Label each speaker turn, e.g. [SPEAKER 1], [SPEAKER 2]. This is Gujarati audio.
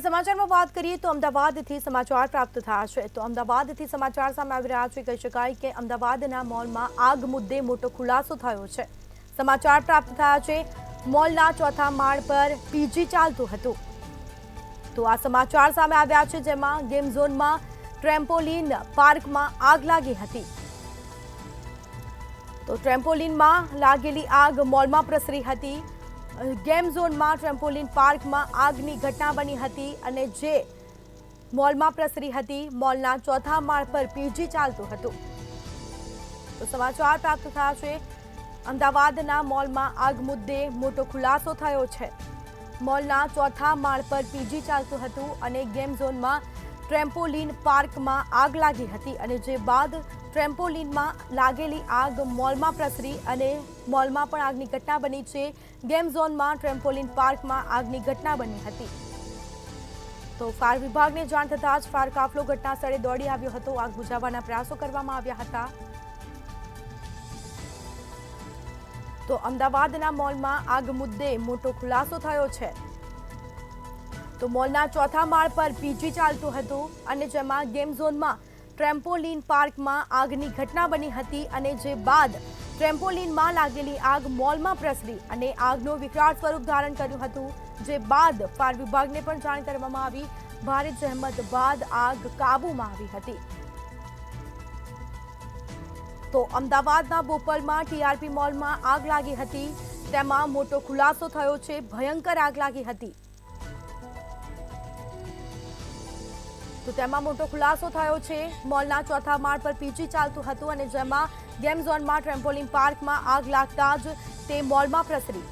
[SPEAKER 1] સમાચારમાં વાત કરીએ તો અમદાવાદથી સમાચાર પ્રાપ્ત થયા છે તો અમદાવાદથી સમાચાર સામે આવી રહ્યા છે કહી શકાય કે અમદાવાદના મોલમાં આગ મુદ્દે મોટો ખુલાસો થયો છે સમાચાર પ્રાપ્ત થયા છે મોલના ચોથા માળ પર પીજી ચાલતું હતું તો આ સમાચાર સામે આવ્યા છે જેમાં ગેમ ઝોનમાં ટ્રેમ્પોલિન પાર્કમાં આગ લાગી હતી તો ટ્રેમ્પોલિનમાં લાગેલી આગ મોલમાં પ્રસરી હતી ગેમ ઝોનમાં ટ્રેમ્પોલિન પાર્કમાં આગની ઘટના બની હતી અને જે મોલમાં પ્રસરી હતી મોલના ચોથા માળ પર પીજી ચાલતું હતું તો સમાચાર પ્રાપ્ત થયા છે અમદાવાદના મોલમાં આગ મુદ્દે મોટો ખુલાસો થયો છે મોલના ચોથા માળ પર પીજી ચાલતું હતું અને ગેમ ઝોનમાં ટ્રેમ્પોલિન પાર્કમાં આગ લાગી હતી અને જે બાદ ટ્રેમ્પોલિનમાં લાગેલી આગ મોલમાં પ્રસરી અને મોલમાં પણ આગની ઘટના બની છે ગેમ ઝોનમાં ટ્રેમ્પોલિન પાર્કમાં આગની ઘટના બની હતી તો ફાયર વિભાગને જાણ થતાં જ ફાયર કાફલો ઘટના સ્થળે દોડી આવ્યો હતો આગ બુઝાવવાના પ્રયાસો કરવામાં આવ્યા હતા તો અમદાવાદના મોલમાં આગ મુદ્દે મોટો ખુલાસો થયો છે તો મોલના ચોથા માળ પર પીજી ચાલતું હતું અને જેમાં ગેમ ઝોનમાં ટ્રેમ્પોલિન પાર્કમાં આગની ઘટના બની હતી અને જે બાદ ટ્રેમ્પોલિનમાં લાગેલી આગ મોલમાં પ્રસરી અને આગનું વિકરાળ સ્વરૂપ ધારણ કર્યું હતું જે બાદ ફાયર વિભાગને પણ જાણ કરવામાં આવી ભારે જહેમત બાદ આગ કાબૂમાં આવી હતી તો અમદાવાદના બોપલમાં ટીઆરપી મોલમાં આગ લાગી હતી તેમાં મોટો ખુલાસો થયો છે ભયંકર આગ લાગી હતી તો તેમાં મોટો ખુલાસો થયો છે મોલના ચોથા માળ પર પીજી ચાલતું હતું અને જેમાં ગેમ ઝોનમાં ટ્રેમ્પોલિન પાર્કમાં આગ લાગતા જ તે મોલમાં પ્રસરી